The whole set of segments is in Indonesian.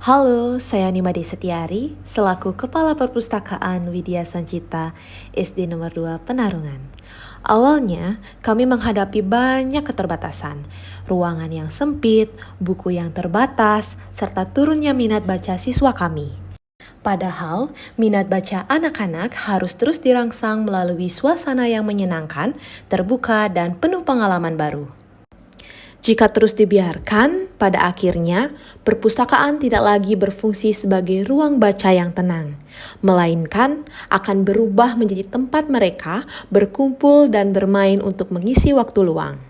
Halo, saya Nimade Setiari, selaku Kepala Perpustakaan Widya Sancita, SD nomor 2 Penarungan. Awalnya, kami menghadapi banyak keterbatasan, ruangan yang sempit, buku yang terbatas, serta turunnya minat baca siswa kami. Padahal, minat baca anak-anak harus terus dirangsang melalui suasana yang menyenangkan, terbuka, dan penuh pengalaman baru. Jika terus dibiarkan, pada akhirnya perpustakaan tidak lagi berfungsi sebagai ruang baca yang tenang, melainkan akan berubah menjadi tempat mereka berkumpul dan bermain untuk mengisi waktu luang.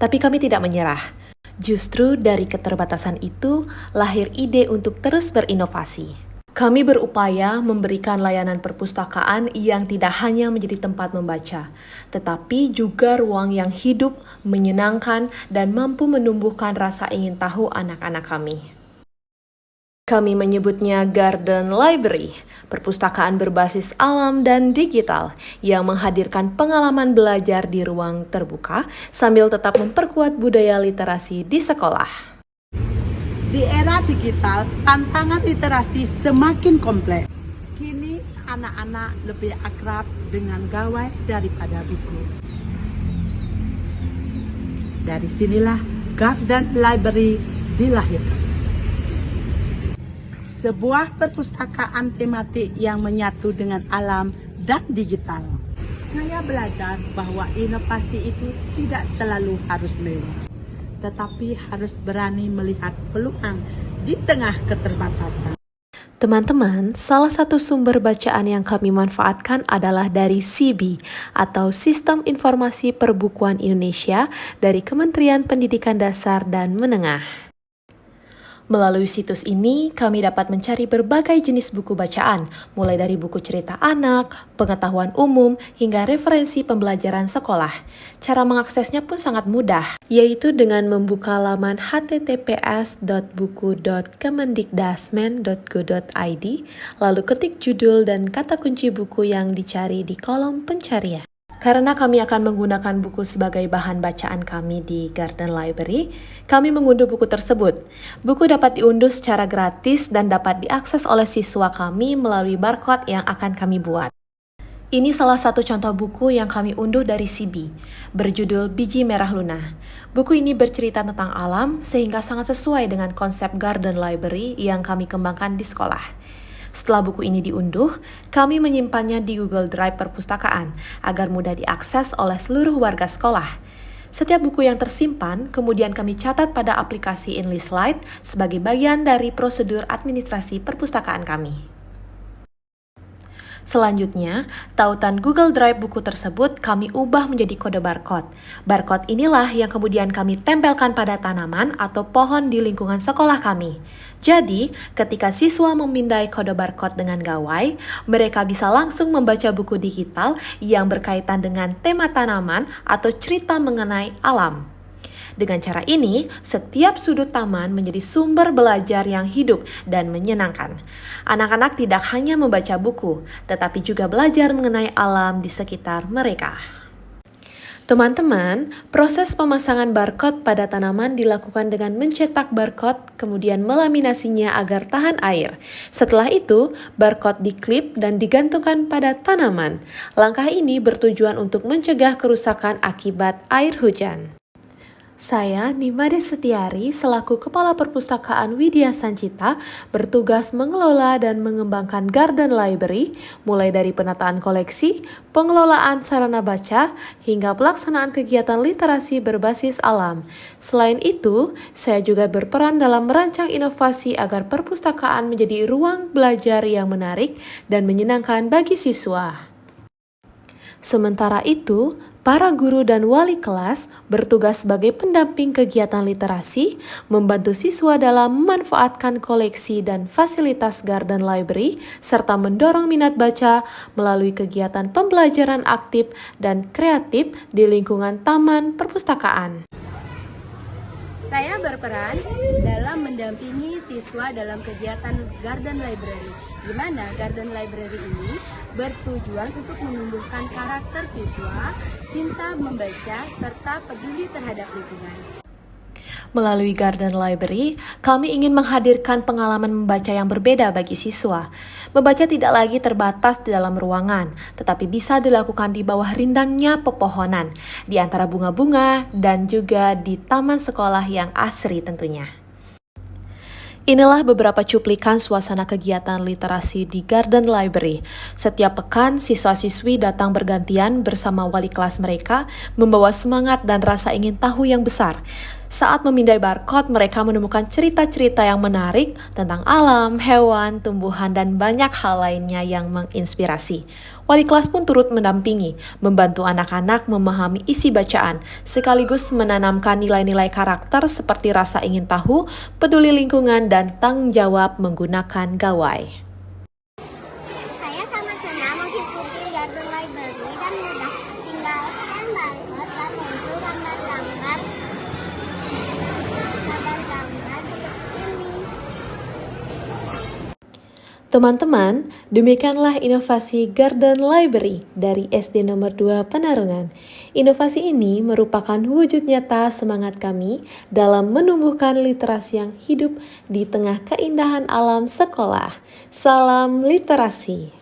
Tapi kami tidak menyerah. Justru dari keterbatasan itu lahir ide untuk terus berinovasi. Kami berupaya memberikan layanan perpustakaan yang tidak hanya menjadi tempat membaca, tetapi juga ruang yang hidup, menyenangkan, dan mampu menumbuhkan rasa ingin tahu anak-anak kami. Kami menyebutnya Garden Library, perpustakaan berbasis alam dan digital yang menghadirkan pengalaman belajar di ruang terbuka sambil tetap memperkuat budaya literasi di sekolah. Di era digital, tantangan literasi semakin kompleks. Kini anak-anak lebih akrab dengan gawai daripada buku. Dari sinilah Garden Library dilahirkan. Sebuah perpustakaan tematik yang menyatu dengan alam dan digital. Saya belajar bahwa inovasi itu tidak selalu harus mewah, tetapi harus berani melihat peluang di tengah keterbatasan. Teman-teman, salah satu sumber bacaan yang kami manfaatkan adalah dari SIBI atau Sistem Informasi Perbukuan Indonesia dari Kementerian Pendidikan Dasar dan Menengah. Melalui situs ini, kami dapat mencari berbagai jenis buku bacaan, mulai dari buku cerita anak, pengetahuan umum, hingga referensi pembelajaran sekolah. Cara mengaksesnya pun sangat mudah, yaitu dengan membuka laman https://buku.kemendikdasmen.go.id, lalu ketik judul dan kata kunci buku yang dicari di kolom pencarian. Karena kami akan menggunakan buku sebagai bahan bacaan kami di Garden Library, kami mengunduh buku tersebut. Buku dapat diunduh secara gratis dan dapat diakses oleh siswa kami melalui barcode yang akan kami buat. Ini salah satu contoh buku yang kami unduh dari SIBI, berjudul Biji Merah Luna. Buku ini bercerita tentang alam sehingga sangat sesuai dengan konsep Garden Library yang kami kembangkan di sekolah. Setelah buku ini diunduh, kami menyimpannya di Google Drive perpustakaan agar mudah diakses oleh seluruh warga sekolah. Setiap buku yang tersimpan kemudian kami catat pada aplikasi InliSlide sebagai bagian dari prosedur administrasi perpustakaan kami. Selanjutnya, tautan Google Drive buku tersebut kami ubah menjadi kode barcode. Barcode inilah yang kemudian kami tempelkan pada tanaman atau pohon di lingkungan sekolah kami. Jadi, ketika siswa memindai kode barcode dengan gawai, mereka bisa langsung membaca buku digital yang berkaitan dengan tema tanaman atau cerita mengenai alam. Dengan cara ini, setiap sudut taman menjadi sumber belajar yang hidup dan menyenangkan. Anak-anak tidak hanya membaca buku, tetapi juga belajar mengenai alam di sekitar mereka. Teman-teman, proses pemasangan barcode pada tanaman dilakukan dengan mencetak barcode, kemudian melaminasinya agar tahan air. Setelah itu, barcode diklip dan digantungkan pada tanaman. Langkah ini bertujuan untuk mencegah kerusakan akibat air hujan. Saya, Nimade Setiari, selaku Kepala Perpustakaan Widya Sancita, bertugas mengelola dan mengembangkan Garden Library, mulai dari penataan koleksi, pengelolaan sarana baca, hingga pelaksanaan kegiatan literasi berbasis alam. Selain itu, saya juga berperan dalam merancang inovasi agar perpustakaan menjadi ruang belajar yang menarik dan menyenangkan bagi siswa. Sementara itu, para guru dan wali kelas bertugas sebagai pendamping kegiatan literasi, membantu siswa dalam memanfaatkan koleksi dan fasilitas Garden Library, serta mendorong minat baca melalui kegiatan pembelajaran aktif dan kreatif di lingkungan taman perpustakaan. Saya berperan dalam mendampingi siswa dalam kegiatan Garden Library, di mana Garden Library ini bertujuan untuk menumbuhkan karakter siswa, cinta membaca, serta peduli terhadap lingkungan. Melalui Garden Library, kami ingin menghadirkan pengalaman membaca yang berbeda bagi siswa. Membaca tidak lagi terbatas di dalam ruangan, tetapi bisa dilakukan di bawah rindangnya pepohonan, di antara bunga-bunga, dan juga di taman sekolah yang asri tentunya. Inilah beberapa cuplikan suasana kegiatan literasi di Garden Library. Setiap pekan, siswa-siswi datang bergantian bersama wali kelas mereka, membawa semangat dan rasa ingin tahu yang besar. Saat memindai barcode, mereka menemukan cerita-cerita yang menarik tentang alam, hewan, tumbuhan, dan banyak hal lainnya yang menginspirasi. Wali kelas pun turut mendampingi, membantu anak-anak memahami isi bacaan, sekaligus menanamkan nilai-nilai karakter seperti rasa ingin tahu, peduli lingkungan, dan tanggung jawab menggunakan gawai. Saya sangat senang mengikuti Garden Library dan mudah. Tinggal scan barcode dan muncul gambar-gambar seperti ini. Teman-teman, demikianlah inovasi Garden Library dari SD nomor 2 Penarungan. Inovasi ini merupakan wujud nyata semangat kami dalam menumbuhkan literasi yang hidup di tengah keindahan alam sekolah. Salam literasi.